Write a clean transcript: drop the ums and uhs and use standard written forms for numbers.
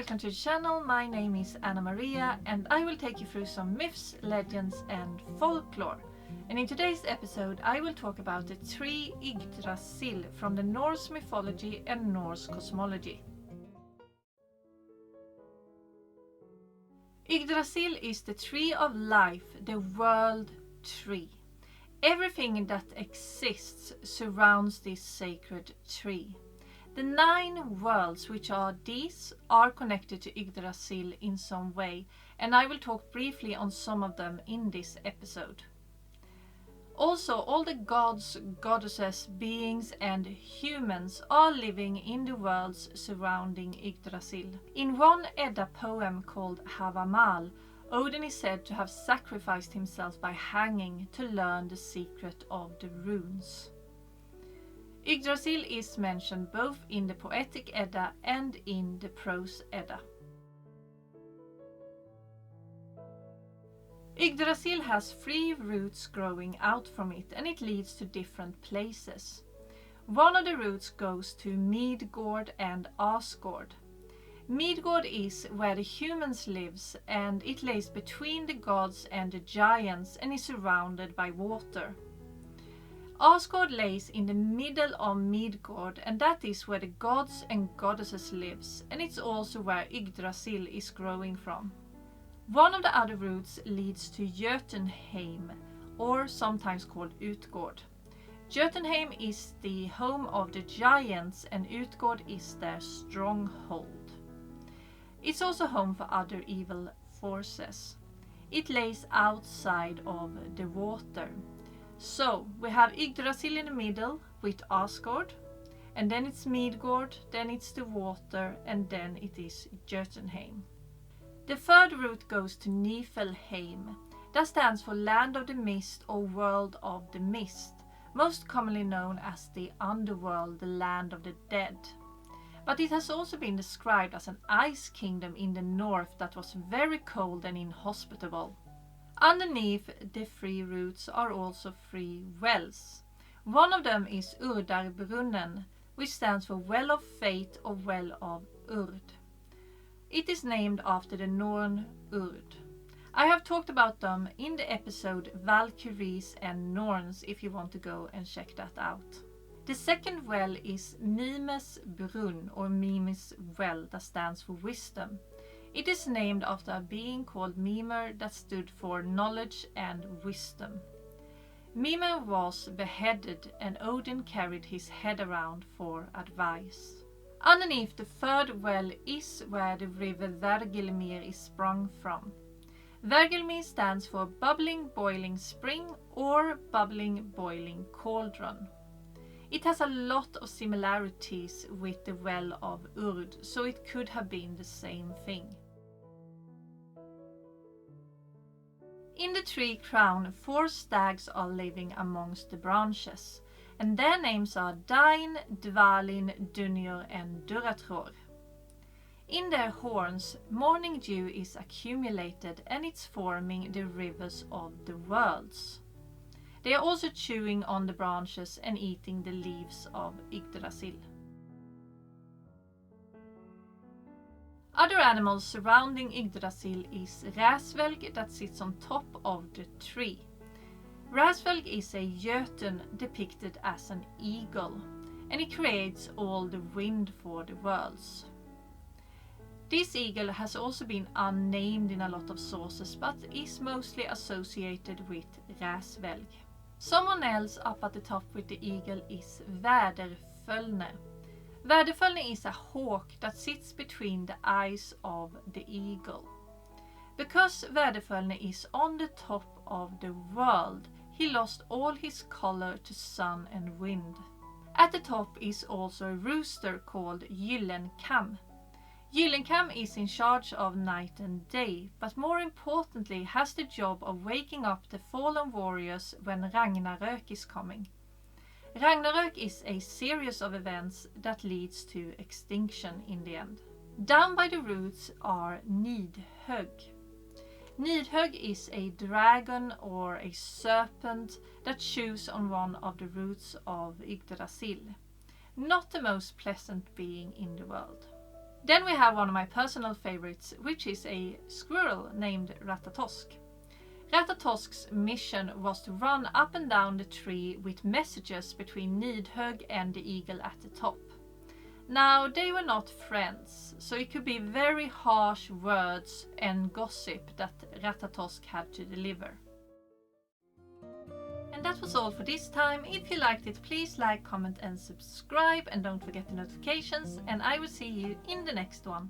welcome to the channel. My name is Anna Maria and I will take you through some myths, legends and folklore. And in today's episode I will talk about the tree Yggdrasil from the Norse Mythology and Norse Cosmology. Yggdrasil is the tree of life, the world tree. Everything that exists surrounds this sacred tree. The 9 worlds which are these are connected to Yggdrasil in some way, and I will talk briefly on some of them in this episode. Also, all the gods, goddesses, beings and humans are living in the worlds surrounding Yggdrasil. In one Edda poem called Havamal, Odin is said to have sacrificed himself by hanging to learn the secret of the runes. Yggdrasil is mentioned both in the Poetic Edda and in the Prose Edda. Yggdrasil has 3 roots growing out from it, and it leads to different places. One of the roots goes to Midgård and Asgård. Midgård is where the humans lives, and it lays between the gods and the giants and is surrounded by water. Asgård lays in the middle of Midgård, and that is where the gods and goddesses lives, and it's also where Yggdrasil is growing from. One of the other routes leads to Jotunheim, or sometimes called Utgård. Jotunheim is the home of the giants and Utgård is their stronghold. It's also home for other evil forces. It lays outside of the water. So we have Yggdrasil in the middle with Asgård, and then it's Midgård, then it's the water, and then it is Jotunheim. The 3rd route goes to Niflheim. That stands for Land of the Mist or World of the Mist, most commonly known as the underworld, the land of the dead. But it has also been described as an ice kingdom in the north that was very cold and inhospitable. Underneath the 3 roots are also 3 wells. One of them is Urdarbrunnen, which stands for Well of Fate or Well of Urd. It is named after the Norn Urd. I have talked about them in the episode Valkyries and Norns if you want to go and check that out. The 2nd well is Mimes Brunn or Mimes Well, that stands for wisdom. It is named after a being called Mimer that stood for knowledge and wisdom. Mimer was beheaded and Odin carried his head around for advice. Underneath the 3rd well is where the river Vergelmir is sprung from. Vergelmir stands for bubbling boiling spring or bubbling boiling cauldron. It has a lot of similarities with the well of Urd, so it could have been the same thing. In the tree crown, 4 stags are living amongst the branches, and their names are Dain, Dvalin, Dunjor and Duratror. In their horns, morning dew is accumulated and it's forming the rivers of the worlds. They are also chewing on the branches and eating the leaves of Yggdrasil. Other animals surrounding Yggdrasil is Räsvelg that sits on top of the tree. Räsvelg is a Jötun depicted as an eagle, and it creates all the wind for the worlds. This eagle has also been unnamed in a lot of sources, but is mostly associated with Räsvelg. Someone else up at the top with the eagle is Väderfölne. Väderfölne is a hawk that sits between the eyes of the eagle. Because Väderfölne is on the top of the world, he lost all his color to sun and wind. At the top is also a rooster called Gyllenkam. Gyllenkam is in charge of night and day, but more importantly has the job of waking up the fallen warriors when Ragnarök is coming. Ragnarök is a series of events that leads to extinction in the end. Down by the roots are Nidhögg. Nidhögg is a dragon or a serpent that chews on one of the roots of Yggdrasil. Not the most pleasant being in the world. Then we have one of my personal favorites, which is a squirrel named Ratatosk. Ratatosk's mission was to run up and down the tree with messages between Nidhögg and the eagle at the top. Now, they were not friends, so it could be very harsh words and gossip that Ratatosk had to deliver. And that was all for this time. If you liked it, please like, comment and subscribe, and don't forget the notifications, and I will see you in the next one.